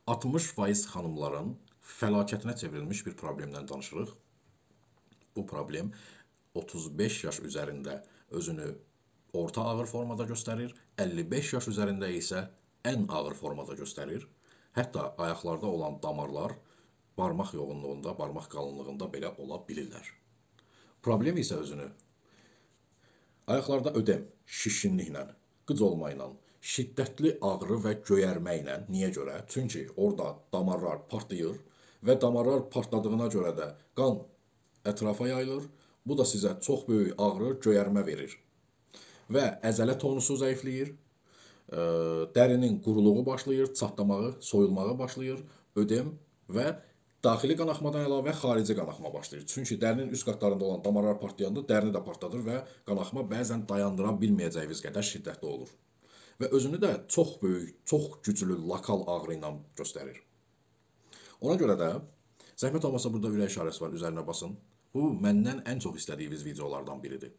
60% xanımların fəlakətinə çevrilmiş bir problemdən danışırıq. Bu problem 35 yaş üzərində özünü orta ağır formada göstərir, 55 yaş üzərində isə ən ağır formada göstərir. Hətta ayaqlarda olan damarlar barmaq yoğunluğunda, barmaq qalınlığında belə ola bilirlər. Problem isə özünü ayaqlarda ödem, şişkinliklə, qıc olmayla, şiddətli ağrı və göyərmə ilə. Niyə görə? Çünki orada damarlar partlayır və damarlar partladığına görə də qan ətrafa yayılır. Bu da sizə çox böyük ağrı, göyərmə verir. Və əzələ tonusu zəifləyir, dərinin quruluğu başlayır, çatlamağı, soyulmağı başlayır, ödem və daxili qanaxmadan əlavə xarici qanaxma başlayır. Çünki dərinin üst qatlarında olan damarlar partlayanda dərini də partladır və qanaxma bəzən dayandıra bilməyəcəyiniz qədər şiddətli olur. Və özünü də çox böyük, çox güclü lokal ağrı ilə göstərir. Ona görə də zəhmət olmasa burada ürək işarəsi var, üzərinə basın. Bu məndən ən çox istədiyiniz videolardan biridir.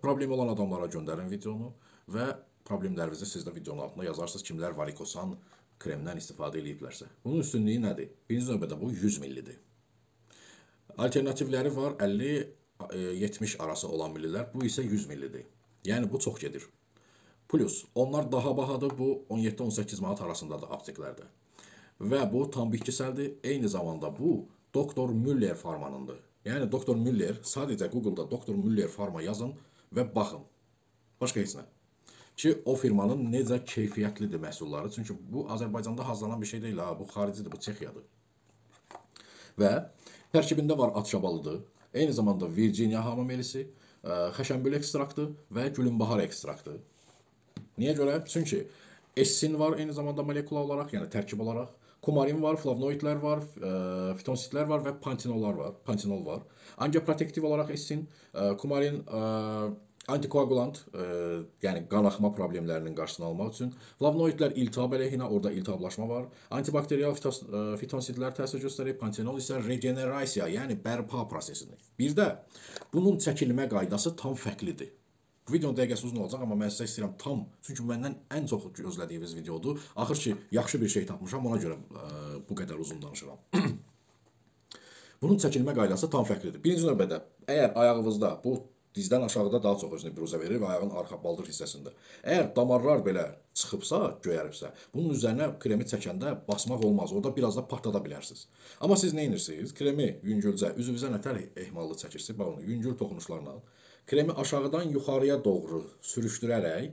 Problemi olan adamlara göndərin videonu və problemlərinizi siz də videonun altında yazarsınız, kimlər varikosan kremdən istifadə ediblərsə. Bunun üstünlüyü nədir? Birinci növbədə bu 100 millidir. Alternativləri var 50-70 arası olan millilər, bu isə 100 millidir. Yəni bu çox gedir. Plus, onlar daha bahadır, bu 17-18 manat arasındadır apteklərdə. Və bu tam bitkisəldir, eyni zamanda bu Dr. Müller farmanındır. Yəni Dr. Müller, sadəcə Google-da Dr. Müller farma yazın və baxın. Başqa heç nə. Ki, o firmanın necə keyfiyyətlidir məhsulları. Çünki bu Azərbaycanda hazırlanan bir şey deyil, bu xaricidir, bu Çexiyadır. Və tərkibində var atşabalıdır, eyni zamanda Virginia hamamelisi, xəşənbül ekstraktı və gülünbahar ekstraktı. Niyə görə? Çünki essin var eyni zamanda molekula olaraq, yəni tərkib olaraq. Kumarin var, flavonoidlər var, fitonsitlər var və pantenol var. Angioprotektiv olaraq essin, kumarin antikoagulant, yəni qanaxma problemlərinin qarşısını almaq üçün. Flavonoidlər iltihab əleyhinə, orada iltihablaşma var. Antibakteriyal fitonsitlər təsir göstərir, pantenol isə regenerasiya, yəni bərpa prosesini. Bir də bunun çəkilmə qaydası tam fərqlidir. Bu videonun dəqiqəsi uzun olacaq, amma mən sizə istəyirəm tam, çünki məndən ən çox gözlədiyiniz videodur. Axır ki, yaxşı bir şey tapmışam, ona görə bu qədər uzun danışıram. Bunun çəkilmə qaydası tam fərqlidir. Birinci növbədə, əgər ayağınızda, bu dizdən aşağıda daha çox özünü biruzə verir və ayağın arxa baldır hissəsində. Əgər damarlar belə çıxıbsa, göyəribsə, bunun üzərinə kremi çəkəndə basmaq olmaz, orada biraz da partlada bilərsiniz. Amma siz nə edirsiniz? Kremi yüngülcə, üzvünüzə nətər ehmallı çəkirsiniz, baxın, yüngül toxunuşlarla. Kremi aşağıdan yuxarıya doğru sürüşdürərək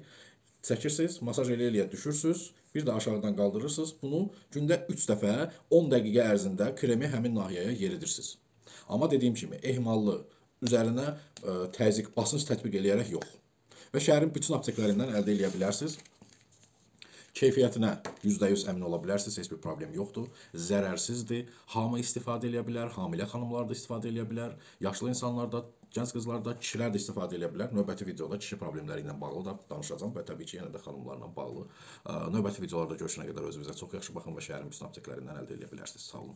çəkirsiniz, masaj eləyə düşürsünüz, bir də aşağıdan qaldırırsınız. Bunu gündə 3 dəfə 10 dəqiqə ərzində kremi həmin nahiyəyə yeridirsiniz. Amma dediyim kimi, ehmallı, üzərinə təzyiq, basınc tətbiq eləyərək yox. Və şəhərin bütün apteklərindən əldə eləyə bilərsiniz. Keyfiyyətinə %100 əmin ola bilərsiniz, heç bir problem yoxdur. Zərərsizdir, hamı istifadə eləyə bilər, hamilə xanımlar da istifadə eləyə bilər, yaşlı insanlar da, gənc qızlar da, kişilər də istifadə eləyə bilər. Növbəti videoda kişi problemləri ilə bağlı da danışacağım və təbii ki, yenə də xanımlarla bağlı. Növbəti videolarda görüşənə qədər özünüzə çox yaxşı baxın və şəhərin bütün apteklərindən əldə eləyə bilərsiniz. Sağ olun.